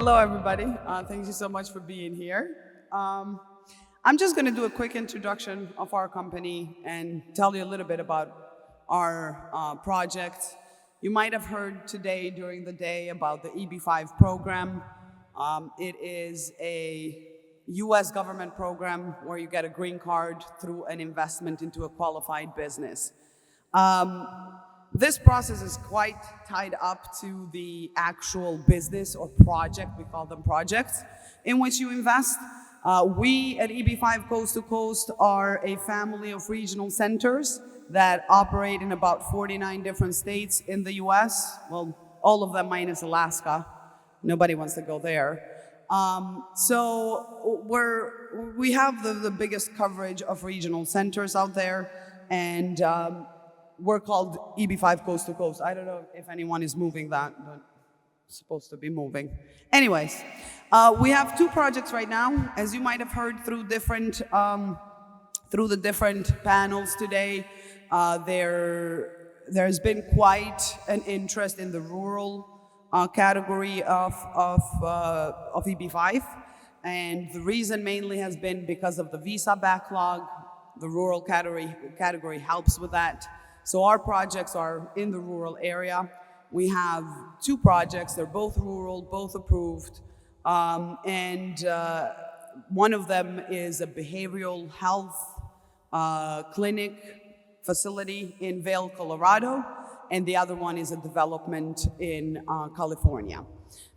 Hello, everybody. Thank you so much for being here. I'm just going to do a quick introduction of our company and tell you a little bit about our project. You might have heard today during the day about the EB5 program. It is a US government program where you get a green card through an investment into a qualified business. This process is quite tied up to the actual business or project, we call them projects, in which you invest. We at EB5 Coast to Coast are a family of regional centers that operate in about 49 different states in the US. Well, all of them minus Alaska. Nobody wants to go there. So we have the biggest coverage of regional centers out there, and we're called EB5 Coast to Coast. I don't know if anyone is moving that, but it's supposed to be moving. Anyways, we have two projects right now. As you might have heard through the different panels today, there's been quite an interest in the rural category of EB5. And the reason mainly has been because of the visa backlog. The rural category helps with that. So our projects are in the rural area. We have two projects. They're both rural, both approved. And one of them is a behavioral health clinic facility in Vail, Colorado. And the other one is a development in California.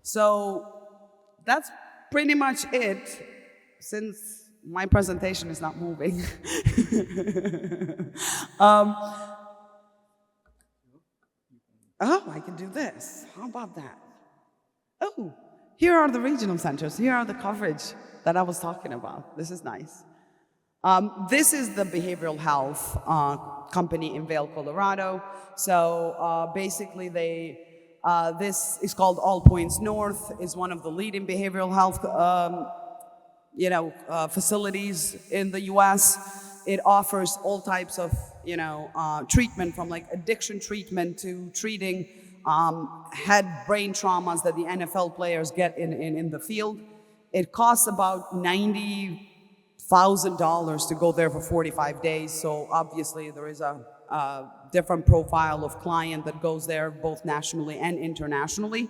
So that's pretty much it, since my presentation is not moving. Oh, I can do this. How about that? Oh, here are the regional centers. Here are the coverage that I was talking about. This is nice. This is the behavioral health company in Vail, Colorado. So basically this is called All Points North. It's one of the leading behavioral health facilities in the US. It offers all types of treatment, from like addiction treatment to treating head brain traumas that the NFL players get in the field. It costs about $90,000 to go there for 45 days. So obviously there is a different profile of client that goes there, both nationally and internationally.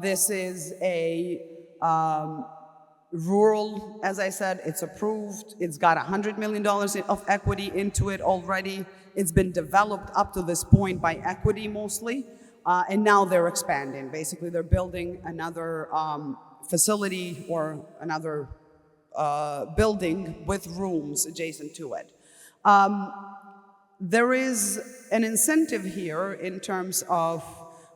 This is a rural, as I said, it's approved. It's got $100 million of equity into it already. It's been developed up to this point by equity mostly, and now they're expanding. Basically, they're building another facility or another building with rooms adjacent to it. There is an incentive here in terms of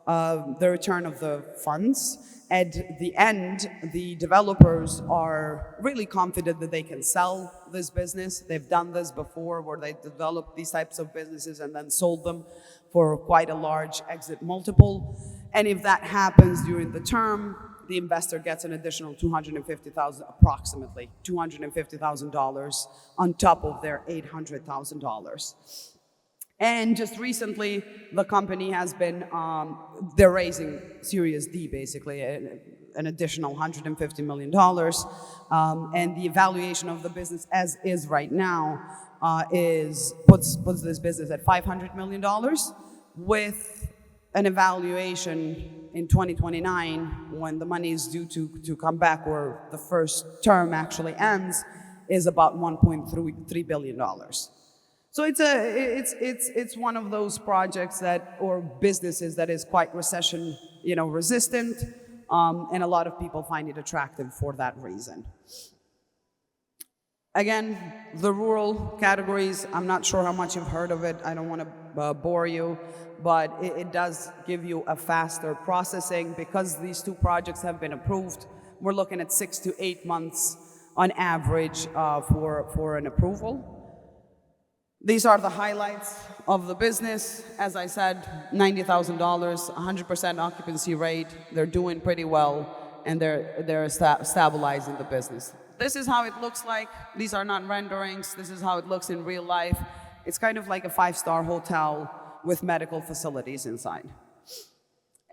the return of the funds. At the end, the developers are really confident that they can sell this business. They've done this before, where they developed these types of businesses and then sold them for quite a large exit multiple. And if that happens during the term, the investor gets an additional approximately $250,000 on top of their $800,000. And just recently, the company has been, they're raising Series D, basically, an additional $150 million. And the evaluation of the business as is right now puts this business at $500 million, with an evaluation in 2029, when the money is due to come back, or the first term actually ends, is about $1.3 billion. So it's one of those projects or businesses that is quite recession resistant, and a lot of people find it attractive for that reason. Again, the rural categories, I'm not sure how much you've heard of it. I don't want to bore you, but it does give you a faster processing. Because these two projects have been approved, we're looking at 6 to 8 months on average for an approval. These are the highlights of the business. As I said, $90,000, 100% occupancy rate. They're doing pretty well, and they're stabilizing the business. This is how it looks like. These are not renderings. This is how it looks in real life. It's kind of like a 5-star hotel with medical facilities inside.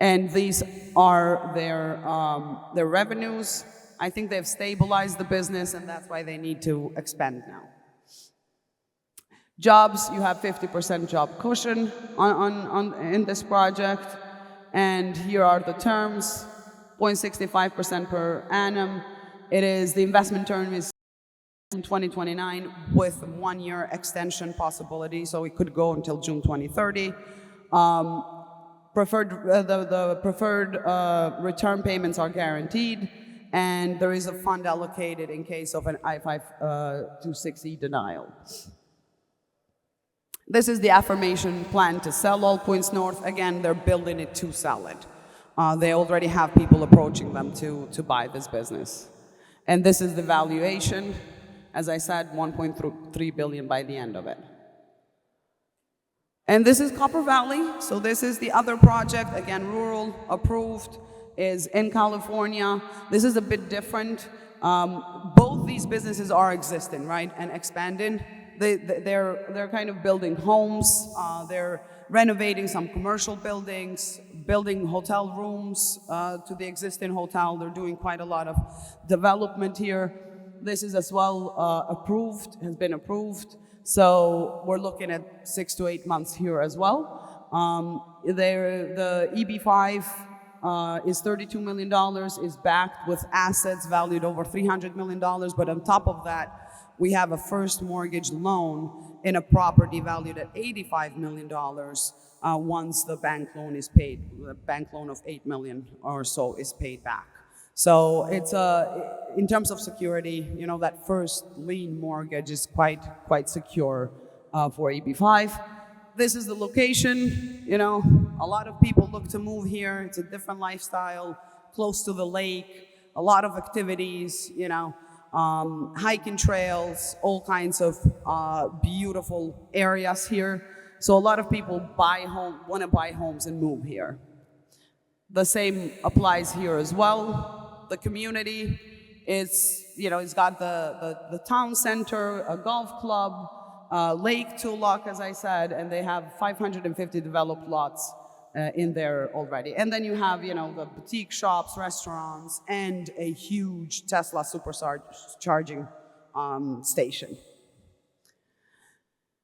And these are their revenues. I think they've stabilized the business, and that's why they need to expand now. Jobs, you have 50% job cushion in this project. And here are the terms, 0.65% per annum. The investment term is in 2029 with 1 year extension possibility, so it could go until June 2030. The preferred return payments are guaranteed, and there is a fund allocated in case of an I-526E denial. This is the affirmation plan to sell All Points North. Again, they're building it to sell it. They already have people approaching them to buy this business. And this is the valuation. As I said, 1.3 billion by the end of it. And this is Copper Valley. So this is the other project, again, rural, approved, is in California. This is a bit different. Both these businesses are existing, right, and expanding. They're kind of building homes. They're renovating some commercial buildings, building hotel rooms to the existing hotel. They're doing quite a lot of development here. This is as well approved, has been approved. So we're looking at 6 to 8 months here as well. The EB5 is $32 million, is backed with assets valued over $300 million, but on top of that, we have a first mortgage loan in a property valued at $85 million once the bank loan is paid. The bank loan of $8 million or so is paid back. So it's in terms of security, you know, that first lien mortgage is quite secure for EB5. This is the location. You know, a lot of people look to move here. It's a different lifestyle, close to the lake, a lot of activities, you know, hiking trails, all kinds of beautiful areas here. So a lot of people want to buy homes and move here. The same applies here as well. The community is, you know, it's got the town center, a golf club, lake to lock, as I said, and they have 550 developed lots in there already. And then you have, you know, the boutique shops, restaurants, and a huge Tesla supercharging station.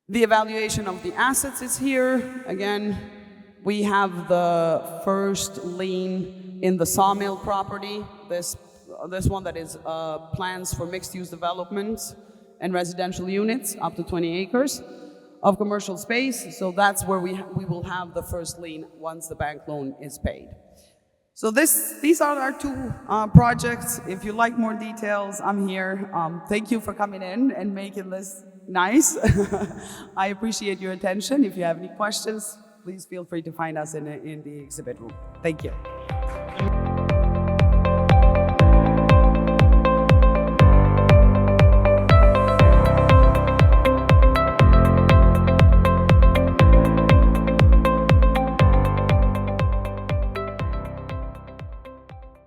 The evaluation of the assets is here. Again, we have the first lien in the sawmill property. This one that is plans for mixed-use developments and residential units up to 20 acres of commercial space. So that's where we will have the first lien once the bank loan is paid. So these are our two projects. If you like more details, I'm here. Thank you for coming in and making this nice. I appreciate your attention. If you have any questions, please feel free to find us in the exhibit room. Thank you.